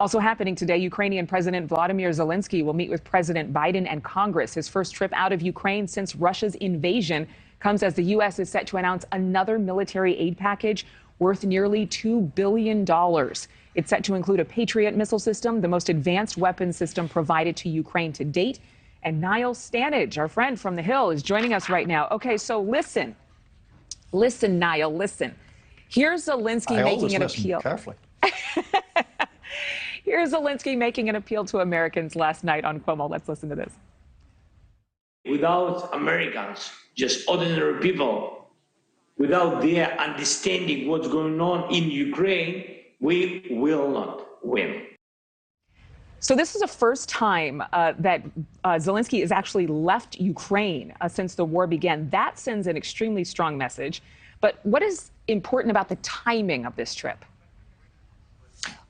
Also happening today, Ukrainian President Volodymyr Zelenskyy will meet with President Biden and Congress. His first trip out of Ukraine since Russia's invasion comes as the U.S. is set to announce another military aid package worth nearly $2 billion. It's set to include a Patriot missile system, the most advanced weapon system provided to Ukraine to date. And Niall Stanage, our friend from the Hill, is joining us right now. Okay, so listen, Niall, listen. Here's Zelenskyy making an appeal. Carefully. Here's Zelenskyy making an appeal to Americans last night on Cuomo. Let's listen to this. Without Americans, just ordinary people, without their understanding what's going on in Ukraine, we will not win. So this is the first time that Zelenskyy has actually left Ukraine since the war began. That sends an extremely strong message. But what is important about the timing of this trip?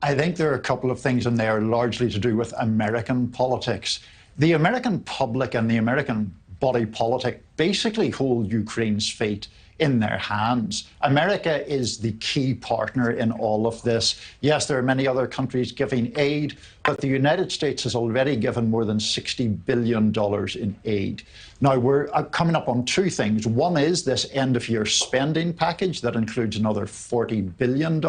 I think there are a couple of things in there largely to do with American politics. The American public and the American body politic basically hold Ukraine's fate in their hands. America is the key partner in all of this. Yes, there are many other countries giving aid, but the United States has already given more than $60 billion in aid. Now, we're coming up on two things. One is this end-of-year spending package that includes another $40 billion.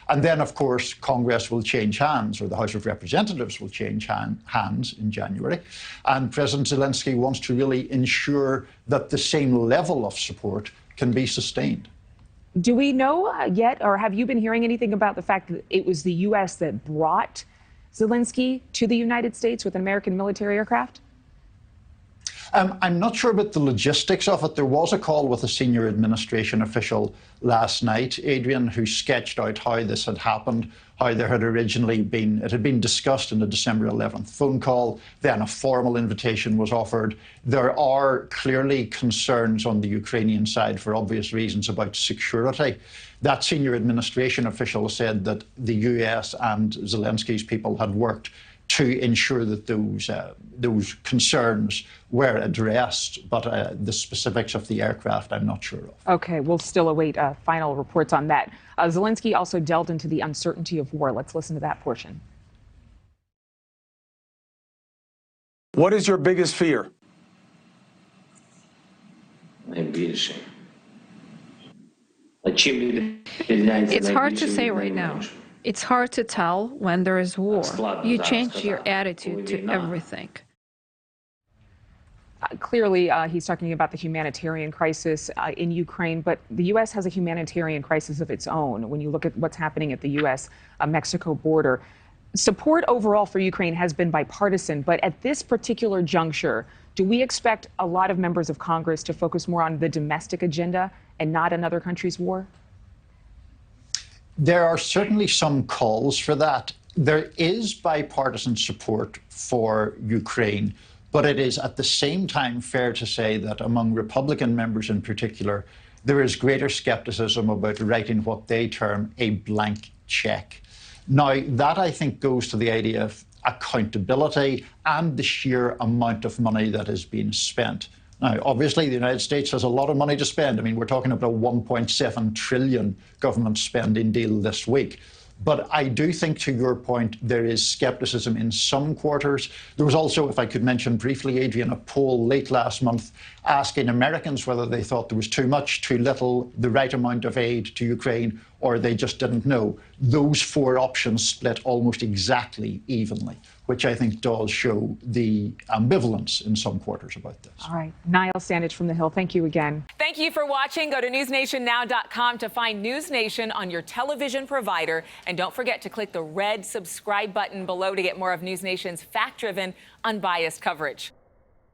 And then, of course, Congress will change hands, or the House of Representatives will change hands in January. And President Zelenskyy wants to really ensure that the same level of support can be sustained. Do we know yet, or have you been hearing anything about the fact that it was the U.S. that brought Zelenskyy to the United States with an American military aircraft? I'm not sure about the logistics of it. There was a call with a senior administration official last night, Adrienne, who sketched out how this had happened, how there had originally been, it had been discussed in a December 11th phone call, then a formal invitation was offered. There are clearly concerns on the Ukrainian side, for obvious reasons, about security. That senior administration official said that the US and Zelenskyy's people had worked to ensure that those concerns were addressed, but the specifics of the aircraft, I'm not sure of. Okay, we'll still await final reports on that. Zelenskyy also delved into the uncertainty of war. Let's listen to that portion. What is your biggest fear? It's hard to say right now. It's hard to tell when there is war. You change your attitude to everything. Clearly, he's talking about the humanitarian crisis in Ukraine, but the U.S. has a humanitarian crisis of its own. When you look at what's happening at the U.S.-Mexico border, support overall for Ukraine has been bipartisan, but at this particular juncture, do we expect a lot of members of Congress to focus more on the domestic agenda and not another country's war? There are certainly some calls for that. There is bipartisan support for Ukraine, but it is at the same time fair to say that among Republican members in particular, there is greater skepticism about writing what they term a blank check. Now, that I think goes to the idea of accountability and the sheer amount of money that is being spent. Now, obviously, the United States has a lot of money to spend. I mean, we're talking about a $1.7 trillion government spending deal this week. But I do think, to your point, there is skepticism in some quarters. There was also, if I could mention briefly, Adrienne, a poll late last month asking Americans whether they thought there was too much, too little, the right amount of aid to Ukraine, or they just didn't know. Those four options split almost exactly evenly, which I think does show the ambivalence in some quarters about this. All right. Niall Stanage from the Hill, thank you again. Thank you for watching. Go to newsnationnow.com to find NewsNation on your television provider. And don't forget to click the red subscribe button below to get more of NewsNation's fact-driven, unbiased coverage.